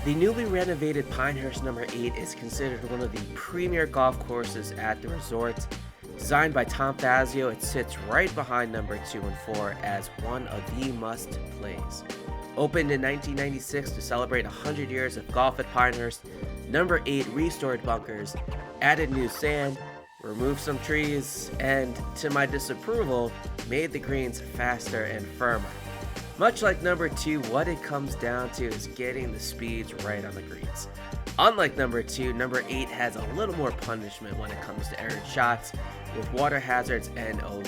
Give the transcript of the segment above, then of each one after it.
The newly renovated Pinehurst No.8 is considered one of the premier golf courses at the resort. Designed by Tom Fazio, it sits right behind number 2 and 4 as one of the must-plays. Opened in 1996 to celebrate 100 years of golf at Pinehurst, number 8 restored bunkers, added new sand, removed some trees, and, to my disapproval, made the greens faster and firmer. Much like number 2, what it comes down to is getting the speeds right on the greens. Unlike number 2, number 8 has a little more punishment when it comes to errant shots with water hazards and OB.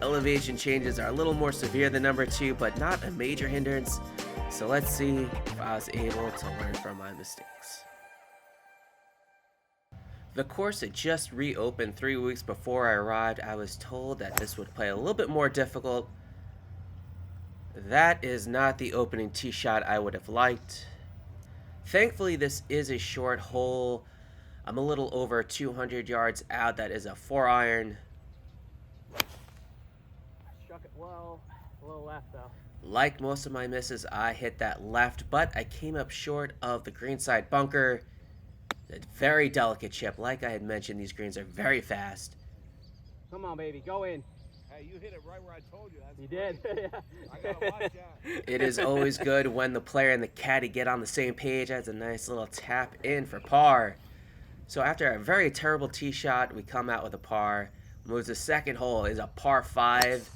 Elevation changes are a little more severe than number 2, but not a major hindrance, so let's see if I was able to learn from my mistakes. The course had just reopened 3 weeks before I arrived. I was told that this would play a little bit more difficult. That is not the opening tee shot I would have liked. Thankfully, this is a short hole. I'm a little over 200 yards out. That is a 4-iron. I struck it well, a little left though. Like most of my misses, I hit that left, but I came up short of the greenside bunker. A very delicate chip. Like I had mentioned, these greens are very fast. Come on, baby, go in. Hey, you hit it right where I told you. That's You great. did? I gotta watch that. It is always good when the player and the caddy get on the same page. That's a nice little tap in for par. So after a very terrible tee shot, we come out with a par. Moves the second hole is a par 5.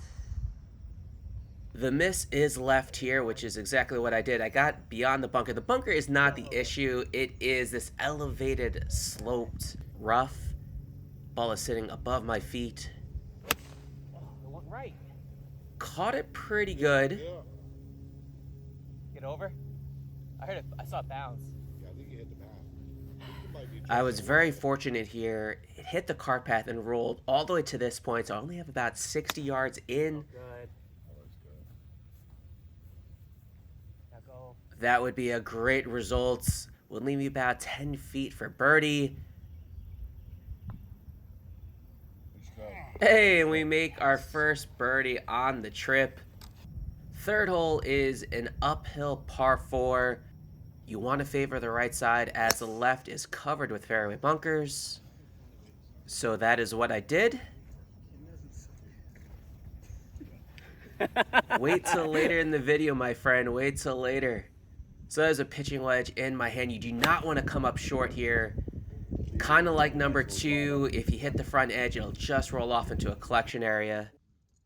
The miss is left here, which is exactly what I did. I got beyond the bunker. The bunker is not the issue. It is this elevated, sloped, rough. Ball is sitting above my feet. Oh, it went right. Caught it pretty good. Yeah. Get over? I heard it, I saw it bounce. Yeah, I think you hit the path. You might be I was very fortunate here. It hit the cart path and rolled all the way to this point, so I only have about 60 yards in. Good. Now go. That would be a great result. Would leave me about 10 feet for birdie. Hey, and we make our first birdie on the trip. Third hole is an uphill par 4. You want to favor the right side as the left is covered with fairway bunkers. So that is what I did. Wait till later in the video, my friend. Wait till later. So there's a pitching wedge in my hand. You do not want to come up short here. Kind of like number 2, if you hit the front edge, it'll just roll off into a collection area.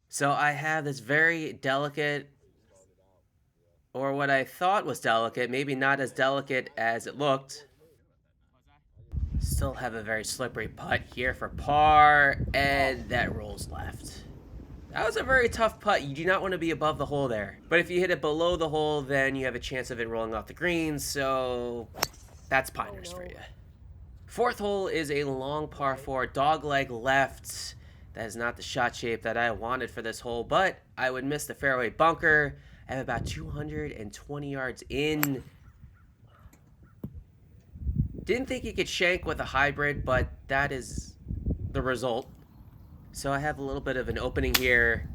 So I have this very delicate, or what I thought was delicate, maybe not as delicate as it looked. Still have a very slippery putt here for par, and that rolls left. That was a very tough putt. You do not want to be above the hole there. But if you hit it below the hole, then you have a chance of it rolling off the green, so that's Pinehurst for you. Fourth hole is a long par 4, dogleg left. That is not the shot shape that I wanted for this hole, but I would miss the fairway bunker. I have about 220 yards in. Didn't think you could shank with a hybrid, but that is the result. So I have a little bit of an opening here.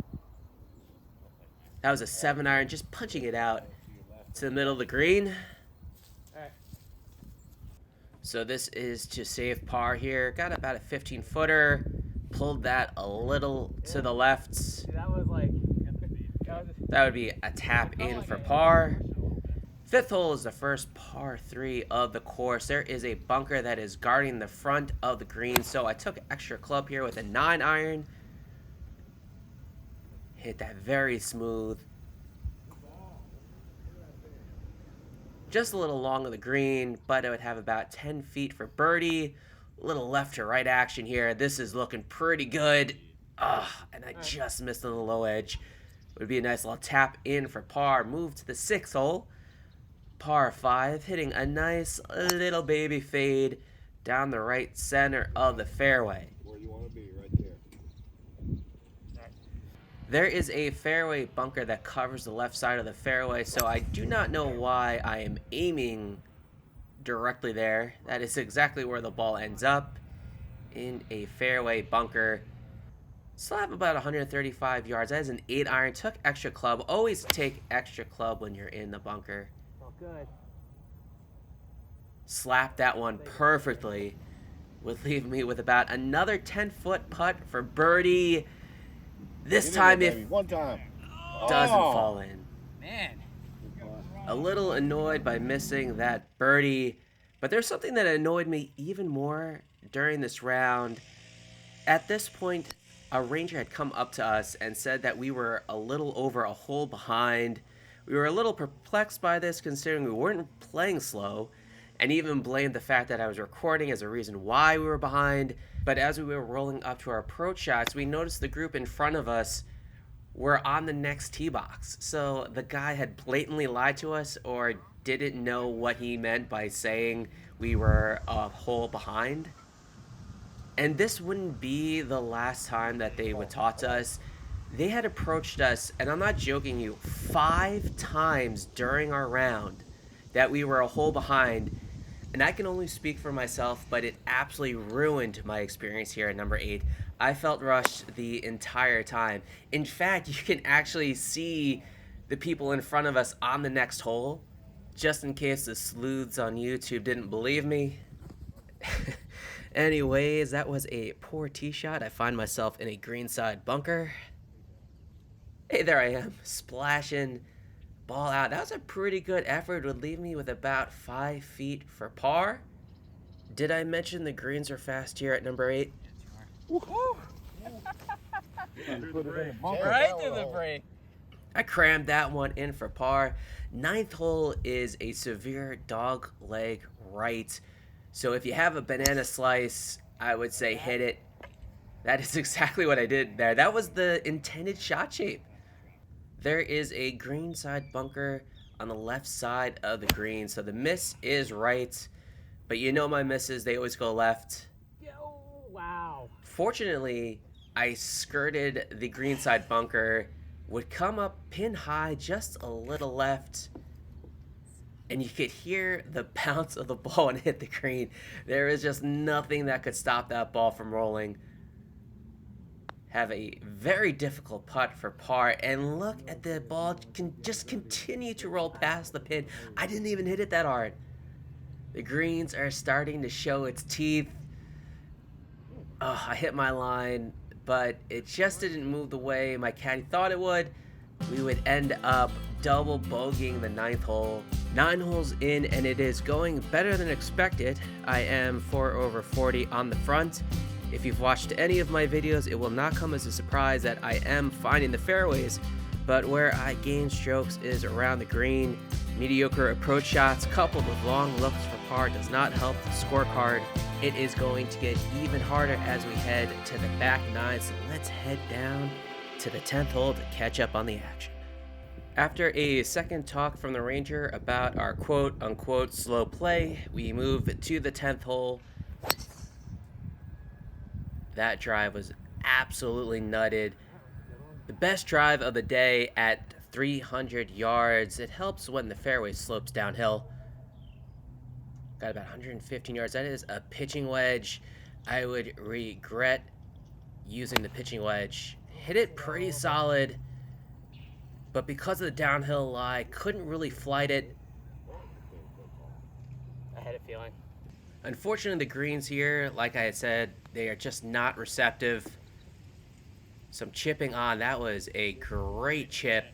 That was a 7-iron, just punching it out to the middle of the green. So this is to save par here. Got about a 15-footer. Pulled that a little to the left. That was like... That would be a tap in for par. Fifth hole is the first par 3 of the course. There is a bunker that is guarding the front of the green, so I took extra club here with a 9-iron. Hit that very smooth. Just a little long of the green, but I would have about 10 feet for birdie. A little left to right action here. This is looking pretty good. And I just missed on the low edge. Would be a nice little tap in for par. Move to the 6th hole. Par 5, hitting a nice little baby fade down the right center of the fairway. where you want to be, right there. There is a fairway bunker that covers the left side of the fairway, so I do not know why I am aiming directly there. That is exactly where the ball ends up, in a fairway bunker. Still have about 135 yards. That is an 8-iron. Took extra club. Always take extra club when you're in the bunker. Oh, good. slapped that one perfectly, would leave me with about another 10-foot putt for birdie. This Get in time there, it baby. One time. doesn't Oh. fall in. Man. A little annoyed by missing that birdie, but there's something that annoyed me even more during this round. At this point, a ranger had come up to us and said that we were a little over a hole behind. We were a little perplexed by this considering we weren't playing slow, and even blamed the fact that I was recording as a reason why we were behind. But as we were rolling up to our approach shots, we noticed the group in front of us were on the next tee box. So the guy had blatantly lied to us or didn't know what he meant by saying we were a hole behind. And this wouldn't be the last time that they would talk to us. They had approached us, and I'm not joking you, 5 times during our round that we were a hole behind. And I can only speak for myself, but it absolutely ruined my experience here at number 8. I felt rushed the entire time. In fact, you can actually see the people in front of us on the next hole, just in case the sleuths on YouTube didn't believe me. Anyways, that was a poor tee shot. I find myself in a greenside bunker. Hey, there I am, splashing ball out. That was a pretty good effort. It would leave me with about 5 feet for par. Did I mention the greens are fast here at number 8? Right through the break. I crammed that one in for par. 9th hole is a severe dog leg right. So if you have a banana slice, I would say hit it. That is exactly what I did there. That was the intended shot shape. There is a greenside bunker on the left side of the green. So the miss is right. But you know my misses, they always go left. Yo, wow. Fortunately, I skirted the greenside bunker, would come up pin high just a little left, and you could hear the bounce of the ball and hit the green. There is just nothing that could stop that ball from rolling. Have a very difficult putt for par, and look at the ball can just continue to roll past the pin. I didn't even hit it that hard. The greens are starting to show its teeth. Oh, I hit my line, but it just didn't move the way my caddy thought it would. We would end up double bogeying the 9th hole. 9 holes in, and it is going better than expected. I am 4 over 40 on the front. If you've watched any of my videos, it will not come as a surprise that I am finding the fairways, but where I gain strokes is around the green. Mediocre approach shots coupled with long looks for par does not help the scorecard. It is going to get even harder as we head to the back 9, so let's head down to the 10th hole to catch up on the action. After a second talk from the ranger about our quote-unquote slow play, we move to the 10th hole. That drive was absolutely nutted. The best drive of the day at 300 yards. It helps when the fairway slopes downhill. Got about 115 yards. That is a pitching wedge. I would regret using the pitching wedge. Hit it pretty solid, but because of the downhill lie, couldn't really flight it. I had a feeling. Unfortunately, the greens here, like I had said, they are just not receptive. Some chipping on. That was a great chip.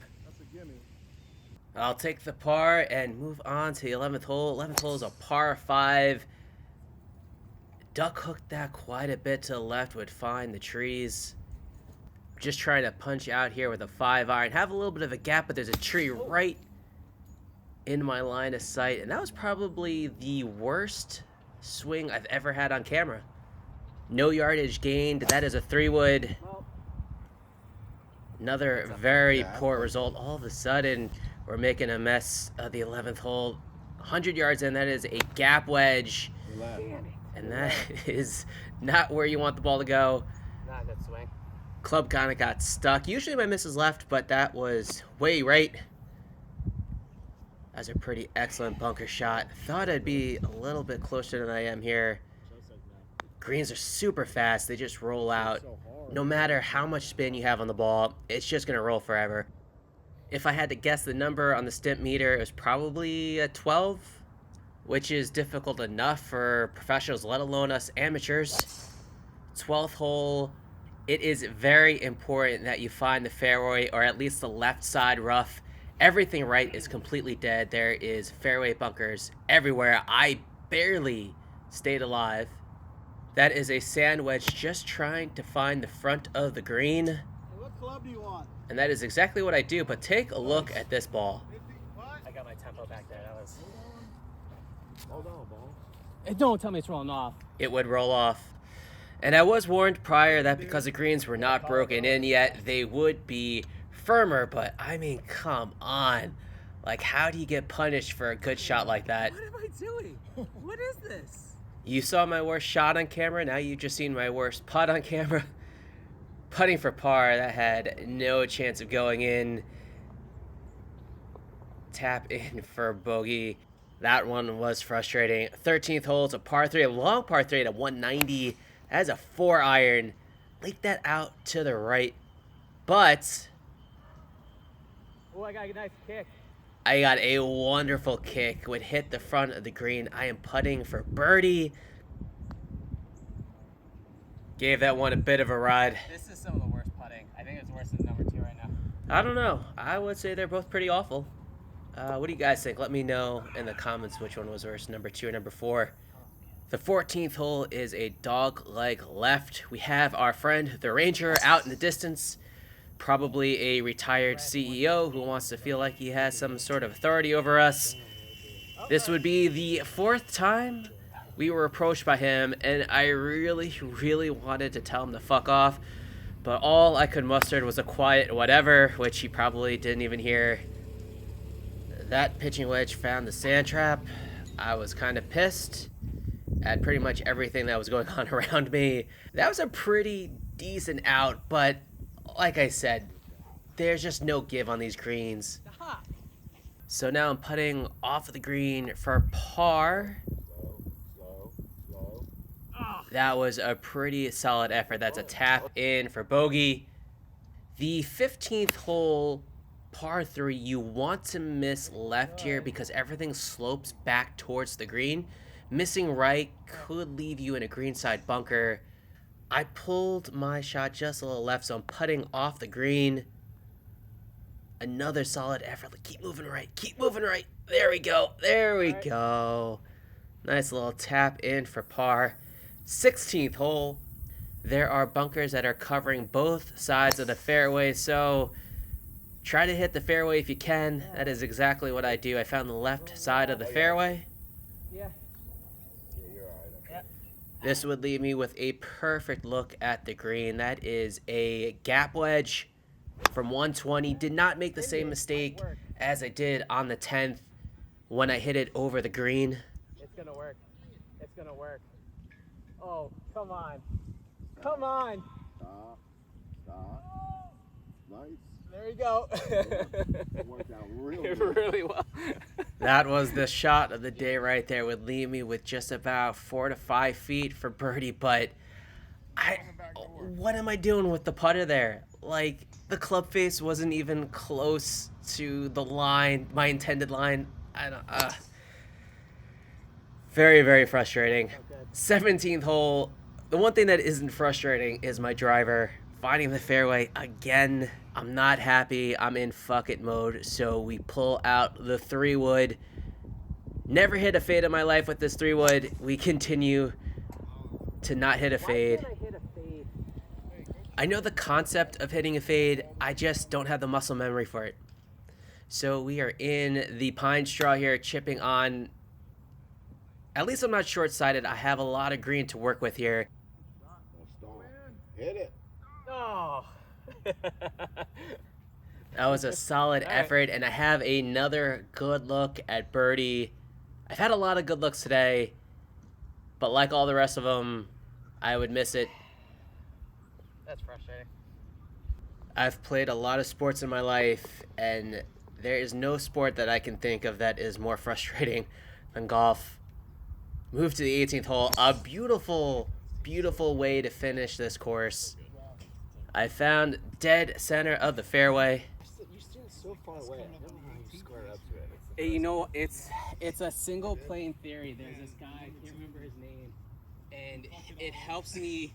I'll take the par and move on to the 11th hole. 11th hole is a par 5. Duck hooked that quite a bit to the left, would find the trees. Just trying to punch out here with a 5-iron. Have a little bit of a gap, but there's a tree right in my line of sight. And that was probably the worst swing I've ever had on camera. No yardage gained. That is a 3-wood. Another very poor result. All of a sudden, we're making a mess of the 11th hole. 100 yards in, that is a gap wedge. And that is not where you want the ball to go. Not a good swing. Club kind of got stuck. Usually my miss is left, but that was way right. That's a pretty excellent bunker shot. Thought I'd be a little bit closer than I am here. Greens are super fast. They just roll out. No matter how much spin you have on the ball, it's just going to roll forever. If I had to guess the number on the stimp meter, it was probably a 12. which is difficult enough for professionals, let alone us amateurs. 12th hole, it is very important that you find the fairway, or at least the left side rough. Everything right is completely dead. There is fairway bunkers everywhere. I barely stayed alive. That is a sand wedge just trying to find the front of the green. Hey, what club do you want? And that is exactly what I do, but take a look at this ball. 50, what? I got my tempo back there. That was. Hold on, ball. Don't tell me it's rolling off. It would roll off. And I was warned prior that because the greens were not broken in yet, they would be firmer, but I mean, come on. Like, how do you get punished for a good shot like that? What am I doing? What is this? You saw my worst shot on camera, now you've just seen my worst putt on camera. Putting for par, that had no chance of going in. Tap in for bogey. That one was frustrating. 13th hole, it's a par 3, a long par 3 at a 190. That's a 4-iron. Leaked that out to the right. But Oh, I got a nice kick. I got a wonderful kick. Would hit the front of the green. I am putting for birdie. Gave that one a bit of a ride. This is some of the worst putting. I think it's worse than number 2 right now. I don't know. I would say they're both pretty awful. What do you guys think? Let me know in the comments which one was worse, number 2 or number 4. The 14th hole is a dog-leg left. We have our friend, the Ranger, out in the distance. Probably a retired CEO who wants to feel like he has some sort of authority over us. This would be the 4th time we were approached by him, and I really wanted to tell him to fuck off. But all I could muster was a quiet whatever, which he probably didn't even hear. That pitching wedge found the sand trap. I was kind of pissed at pretty much everything that was going on around me. That was a pretty decent out, but like I said, there's just no give on these greens. So now I'm putting off the green for par. Slow. That was a pretty solid effort. That's a tap in for bogey. The 15th hole, par 3, you want to miss left here because everything slopes back towards the green. Missing right could leave you in a greenside bunker. I pulled my shot just a little left, so I'm putting off the green. Another solid effort. Keep moving right. Keep moving right. There we go. There we go. Nice little tap in for par. 16th hole. There are bunkers that are covering both sides of the fairway, so try to hit the fairway if you can. That is exactly what I do. I found the left side of the fairway. Yeah. You're all right. Okay. This would leave me with a perfect look at the green. That is a gap wedge from 120. Did not make the same mistake as I did on the 10th when I hit it over the green. It's gonna work. It's gonna work. Oh, come on. Come on. Stop. Nice. There you go. It worked out real good. Really well. That was the shot of the day right there. Would leave me with just about 4 to 5 feet for birdie, but what am I doing with the putter there? Like, the club face wasn't even close to the line, my intended line. Very frustrating. 17th hole. The one thing that isn't frustrating is my driver finding the fairway again. I'm not happy. I'm in fuck it mode, so we pull out the 3-wood. Never hit a fade in my life with this 3-wood. We continue to not hit a fade. I know the concept of hitting a fade. I just don't have the muscle memory for it. So we are in the pine straw here, chipping on. At least I'm not short-sighted. I have a lot of green to work with here. Hit it. Oh. That was a solid effort, and I have another good look at birdie. I've had a lot of good looks today, but like all the rest of them, I would miss it. That's frustrating. I've played a lot of sports in my life, and there is no sport that I can think of that is more frustrating than golf. Move to the 18th hole. A beautiful way to finish this course. I found dead center of the fairway. You stand so far away. I don't know how you square up to it. You know, it's a single plane theory. There's this guy, I can't remember his name, and it helps me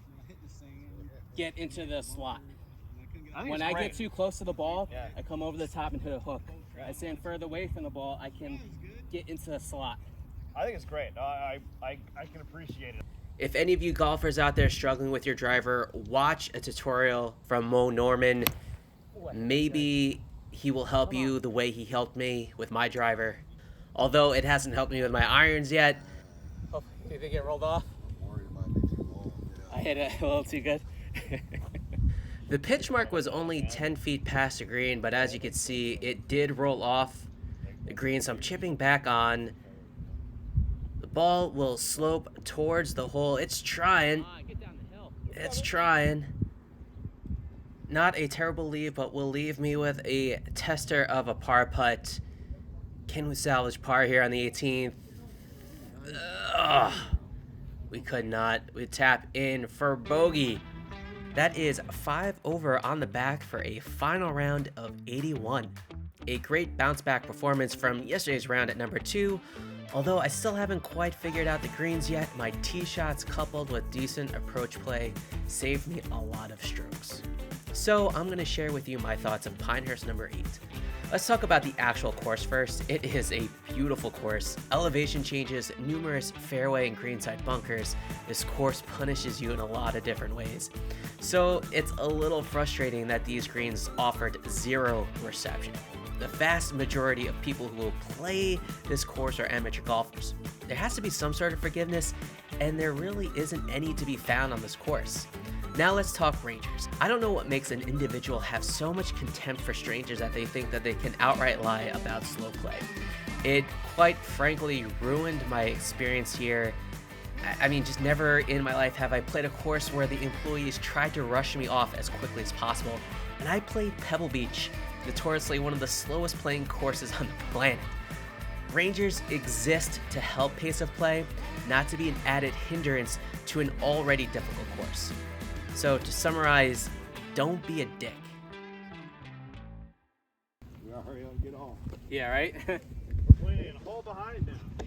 get into the slot. When I get too close to the ball, I come over the top and hit a hook. I stand further away from the ball, I can get into the slot. I think it's great. I can appreciate it. If any of you golfers out there struggling with your driver, watch a tutorial from Mo Norman. Maybe he will help you the way he helped me with my driver. Although it hasn't helped me with my irons yet. Oh, you think it rolled off? I'm worried it might be too long. I hit it a little too good. The pitch mark was only 10 feet past the green, but as you can see, it did roll off the green, so I'm chipping back on. The ball will slope towards the hole. It's trying. It's trying. Not a terrible leave, but will leave me with a tester of a par putt. Can we salvage par here on the 18th? Ugh. We could not. We tap in for bogey. That is 5 over on the back for a final round of 81. A great bounce back performance from yesterday's round at number 2. Although I still haven't quite figured out the greens yet, my tee shots coupled with decent approach play saved me a lot of strokes. So I'm going to share with you my thoughts of Pinehurst No. 8. Let's talk about the actual course first. It is a beautiful course. Elevation changes, numerous fairway and greenside bunkers. This course punishes you in a lot of different ways. So it's a little frustrating that these greens offered 0 reception. The vast majority of people who will play this course are amateur golfers. There has to be some sort of forgiveness, and there really isn't any to be found on this course. Now let's talk rangers. I don't know what makes an individual have so much contempt for strangers that they think that they can outright lie about slow play. It quite frankly ruined my experience here. I mean, just never in my life have I played a course where the employees tried to rush me off as quickly as possible. And I played Pebble Beach, notoriously one of the slowest playing courses on the planet. Rangers exist to help pace of play, not to be an added hindrance to an already difficult course. So to summarize, don't be a dick. We gotta hurry up and get off. Yeah, right? We're playing a hole behind now.